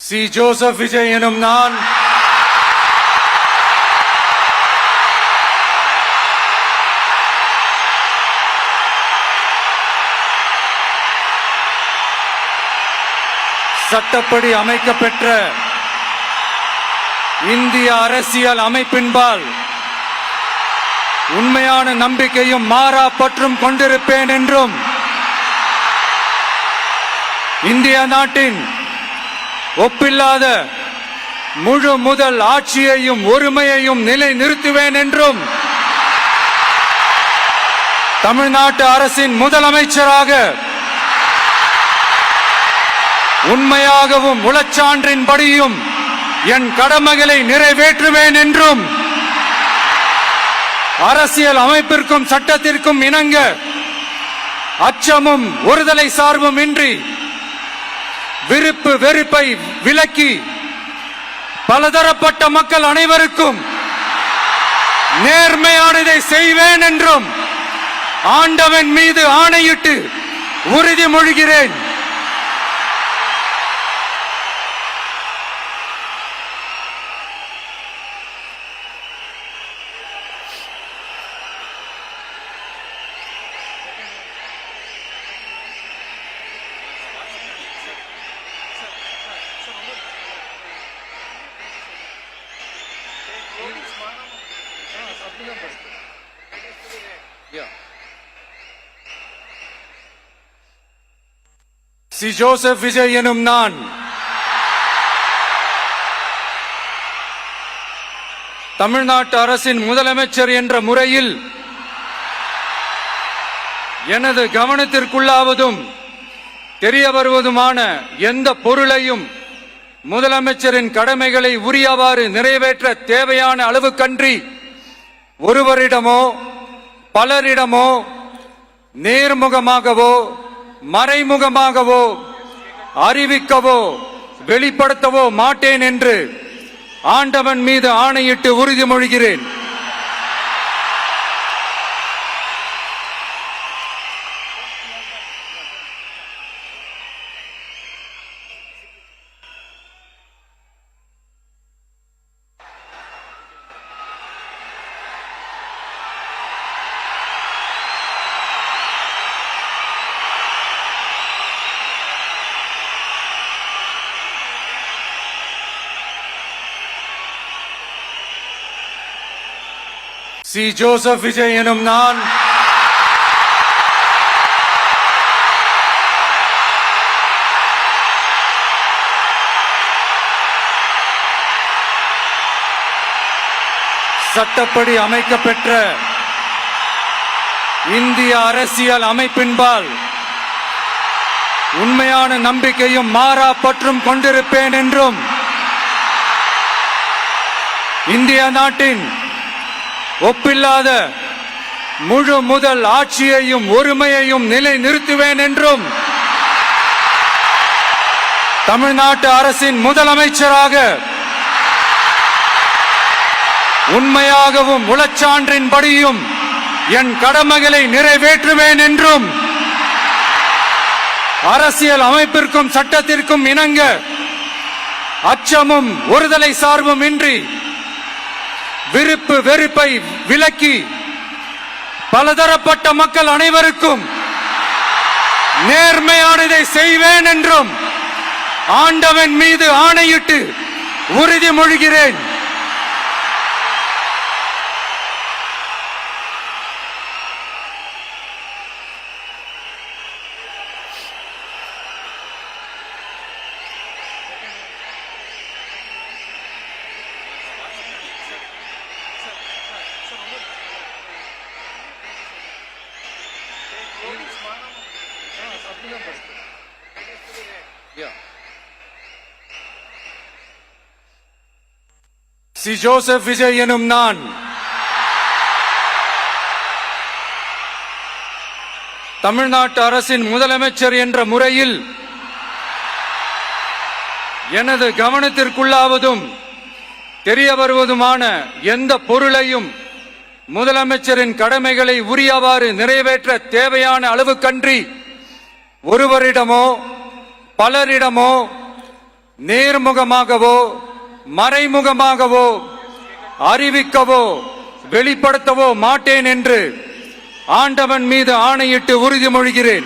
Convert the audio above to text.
C. Joseph Vijay எனும் நான் சட்டப்படி அமைக்கப்பெற்ற இந்திய அரசியல் அமைப்பின்பால் உண்மையான நம்பிக்கையும் மாறா பற்றும் கொண்டிருப்பேன் என்றும் இந்திய நாட்டின் ஒப்பில்லாத முழு முதல் ஆட்சியையும் ஒருமையையும் நிலை நிறுத்துவேன் என்றும் தமிழ்நாட்டு அரசின் முதலமைச்சராக உண்மையாகவும் உளச்சான்றின்படியும் என் கடமைகளை நிறைவேற்றுவேன் என்றும் அரசியல் அமைப்பிற்கும் சட்டத்திற்கும் இணங்க அச்சமும் ஒருதலை சார்பும் இன்றி விருப்பு வெறுப்பை விலக்கி பலதரப்பட்ட மக்கள் அனைவருக்கும் நேர்மையானதை செய்வேன் என்றும் ஆண்டவன் மீது ஆணையிட்டு உறுதிமொழிகிறேன். சி. ஜோசப் விஜய் எனும் நான் தமிழ்நாட்டு அரசின் முதலமைச்சர் என்ற முறையில் எனது கவனத்திற்குள்ளாவதும் தெரிய வருவதுமான எந்த பொருளையும் முதலமைச்சரின் கடமைகளை உரியவாறு நிறைவேற்ற தேவையான அளவுக்கன்றி ஒருவரிடமோ பலரிடமோ நேர்முகமாகவோ மறைமுகமாகவோ அறிவிக்கவோ வெளிப்படுத்தவோ மாட்டேன் என்று ஆண்டவன் மீது ஆணையிட்டு உறுதிமொழிகிறேன். சி. ஜோசப் விஜய் எனும் நான் சட்டப்படி அமைக்கப்பெற்ற இந்திய அரசியல் அமைப்பின்பால் உண்மையான நம்பிக்கையும் மாறா பற்றும் கொண்டிருப்பேன் என்றும் இந்திய நாட்டின் ஒப்பில்லாத முழு முதல் ஆட்சியையும் ஒருமையையும் நிலை நிறுத்துவேன் என்றும் தமிழ்நாட்டு அரசின் முதலமைச்சராக உண்மையாகவும் உளச்சான்றின்படியும் என் கடமைகளை நிறைவேற்றுவேன் என்றும் அரசியல் அமைப்பிற்கும் சட்டத்திற்கும் இணங்க அச்சமும் ஒருதலை சார்பும் இன்றி விருப்பு வெறுப்பை விலக்கி பலதரப்பட்ட மக்கள் அனைவருக்கும் நேர்மையானதை செய்வேன் என்றும் ஆண்டவன் மீது ஆணையிட்டு உறுதிமொழிகிறேன். சி. ஜோசப் விஜய் எனும் நான் தமிழ்நாட்டு அரசின் முதலமைச்சர் என்ற முறையில் எனது கவனத்திற்குள்ளாவதும் தெரிய வருவதுமான எந்த பொருளையும் முதலமைச்சரின் கடமைகளை உரியவாறு நிறைவேற்ற தேவையான அளவுக்கன்றி ஒருவரிடமோ பலரிடமோ நேர்முகமாகவோ மறைமுகமாகவோ அறிவிக்கவோ வெளிப்படுத்தவோ மாட்டேன் என்று ஆண்டவன் மீது ஆணையிட்டு உறுதிமொழிகிறேன்.